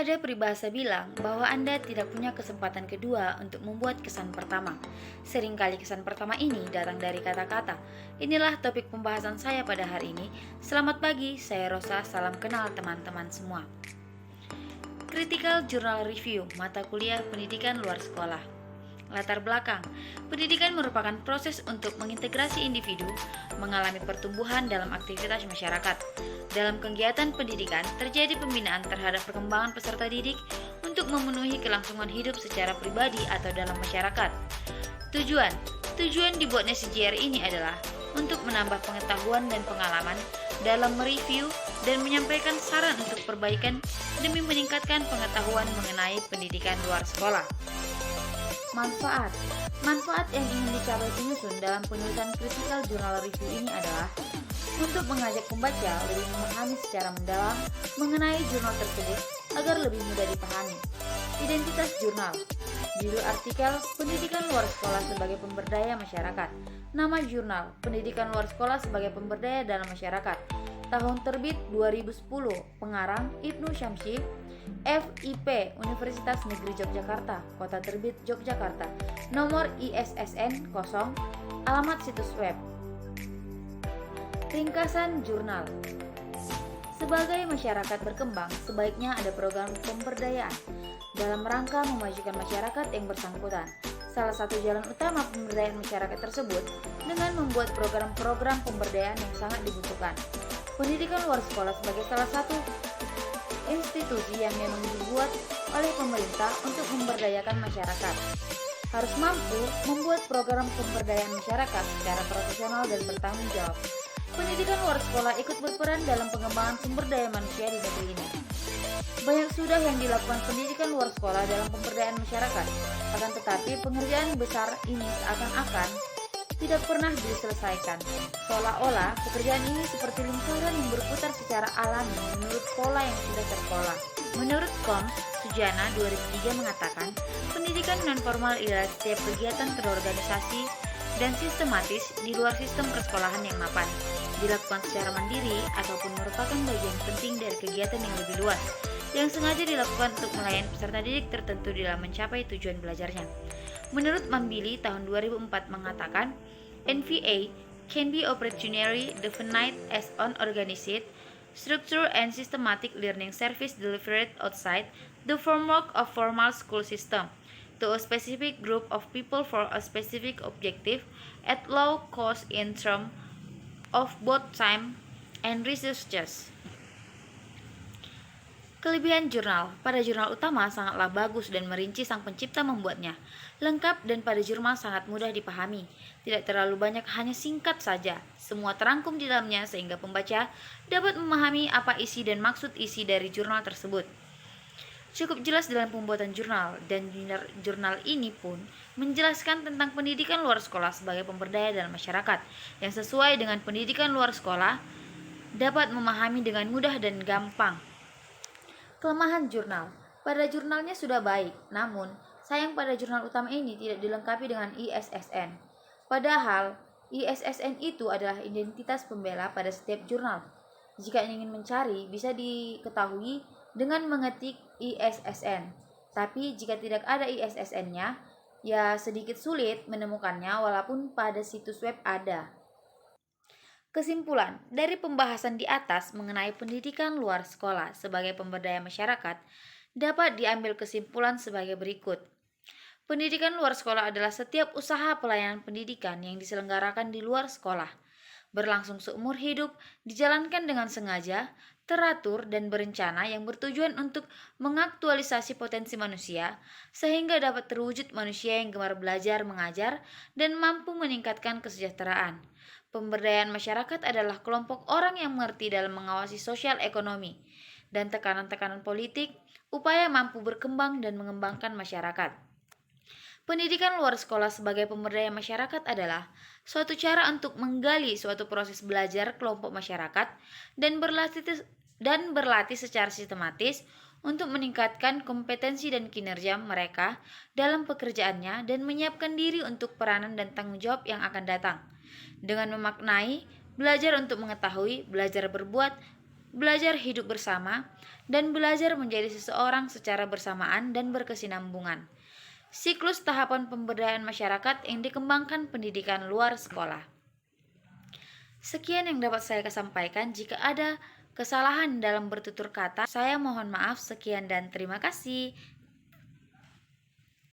Ada peribahasa bilang bahwa Anda tidak punya kesempatan kedua untuk membuat kesan pertama. Seringkali kesan pertama ini datang dari kata-kata. Inilah topik pembahasan saya pada hari ini. Selamat pagi, saya Rosa. Salam kenal teman-teman semua. Critical Journal Review, mata kuliah pendidikan luar sekolah. Latar belakang, pendidikan merupakan proses untuk mengintegrasi individu mengalami pertumbuhan dalam aktivitas masyarakat. Dalam kegiatan pendidikan, terjadi pembinaan terhadap perkembangan peserta didik untuk memenuhi kelangsungan hidup secara pribadi atau dalam masyarakat. Tujuan dibuatnya CJR ini adalah untuk menambah pengetahuan dan pengalaman dalam mereview dan menyampaikan saran untuk perbaikan demi meningkatkan pengetahuan mengenai pendidikan luar sekolah. Manfaat yang ingin dicapai penyusun dalam penulisan Critical Journal Review ini adalah untuk mengajak pembaca lebih memahami secara mendalam mengenai jurnal tersebut agar lebih mudah dipahami. Identitas jurnal. Judul artikel, Pendidikan Luar Sekolah sebagai Pemberdaya Masyarakat. Nama jurnal, Pendidikan Luar Sekolah sebagai Pemberdaya dalam Masyarakat. Tahun terbit 2010. Pengarang Ibnu Syamsi, FIP, Universitas Negeri Yogyakarta, Kota Terbit Yogyakarta. Nomor ISSN 0, alamat situs web. Ringkasan jurnal. Sebagai masyarakat berkembang, sebaiknya ada program pemberdayaan dalam rangka memajukan masyarakat yang bersangkutan. Salah satu jalan utama pemberdayaan masyarakat tersebut dengan membuat program-program pemberdayaan yang sangat dibutuhkan. Pendidikan luar sekolah sebagai salah satu institusi yang memang dibuat oleh pemerintah untuk memberdayakan masyarakat. Harus mampu membuat program pemberdayaan masyarakat secara profesional dan bertanggung jawab. Pendidikan luar sekolah ikut berperan dalam pengembangan sumber daya manusia di negeri ini. Banyak sudah yang dilakukan pendidikan luar sekolah dalam pemberdayaan masyarakat, akan tetapi pengerjaan besar ini seakan-akan tidak pernah diselesaikan. Seolah-olah pekerjaan ini seperti lingkaran yang berputar secara alami menurut pola yang sudah terpola. Menurut Koms Sujana 2003 mengatakan, pendidikan non-formal adalah setiap kegiatan terorganisasi dan sistematis di luar sistem persekolahan yang mapan, dilakukan secara mandiri ataupun merupakan bagian penting dari kegiatan yang lebih luas, yang sengaja dilakukan untuk melayani peserta didik tertentu dalam mencapai tujuan belajarnya. Menurut Mambili tahun 2004 mengatakan, NVA can be operationally defined as unorganized, structured and systematic learning service delivered outside the framework of formal school system to a specific group of people for a specific objective at low cost in terms of both time and resources. Kelebihan jurnal. Pada jurnal utama sangatlah bagus dan merinci sang pencipta membuatnya. Lengkap dan pada jurnal sangat mudah dipahami. Tidak terlalu banyak, hanya singkat saja. Semua terangkum di dalamnya sehingga pembaca dapat memahami apa isi dan maksud isi dari jurnal tersebut. Cukup jelas dalam pembuatan jurnal, dan jurnal ini pun menjelaskan tentang pendidikan luar sekolah sebagai pemberdaya dalam masyarakat yang sesuai dengan pendidikan luar sekolah, dapat memahami dengan mudah dan gampang. Kelemahan jurnal. Pada jurnalnya sudah baik, namun sayang pada jurnal utama ini tidak dilengkapi dengan ISSN. Padahal ISSN itu adalah identitas pembela pada setiap jurnal. Jika ingin mencari, bisa diketahui dengan mengetik ISSN. Tapi jika tidak ada ISSN-nya, ya sedikit sulit menemukannya walaupun pada situs web ada. Kesimpulan, dari pembahasan di atas mengenai pendidikan luar sekolah sebagai pemberdaya masyarakat, dapat diambil kesimpulan sebagai berikut. Pendidikan luar sekolah adalah setiap usaha pelayanan pendidikan yang diselenggarakan di luar sekolah, berlangsung seumur hidup, dijalankan dengan sengaja, teratur, dan berencana yang bertujuan untuk mengaktualisasi potensi manusia, sehingga dapat terwujud manusia yang gemar belajar mengajar dan mampu meningkatkan kesejahteraan. Pemberdayaan masyarakat adalah kelompok orang yang mengerti dalam mengawasi sosial ekonomi dan tekanan-tekanan politik, upaya mampu berkembang dan mengembangkan masyarakat. Pendidikan luar sekolah sebagai pemberdaya masyarakat adalah suatu cara untuk menggali suatu proses belajar kelompok masyarakat dan berlatih secara sistematis untuk meningkatkan kompetensi dan kinerja mereka dalam pekerjaannya dan menyiapkan diri untuk peranan dan tanggung jawab yang akan datang. Dengan memaknai, belajar untuk mengetahui, belajar berbuat, belajar hidup bersama, dan belajar menjadi seseorang secara bersamaan dan berkesinambungan. Siklus tahapan pemberdayaan masyarakat yang dikembangkan pendidikan luar sekolah. Sekian yang dapat saya sampaikan. Jika ada kesalahan dalam bertutur kata, saya mohon maaf. Sekian dan terima kasih.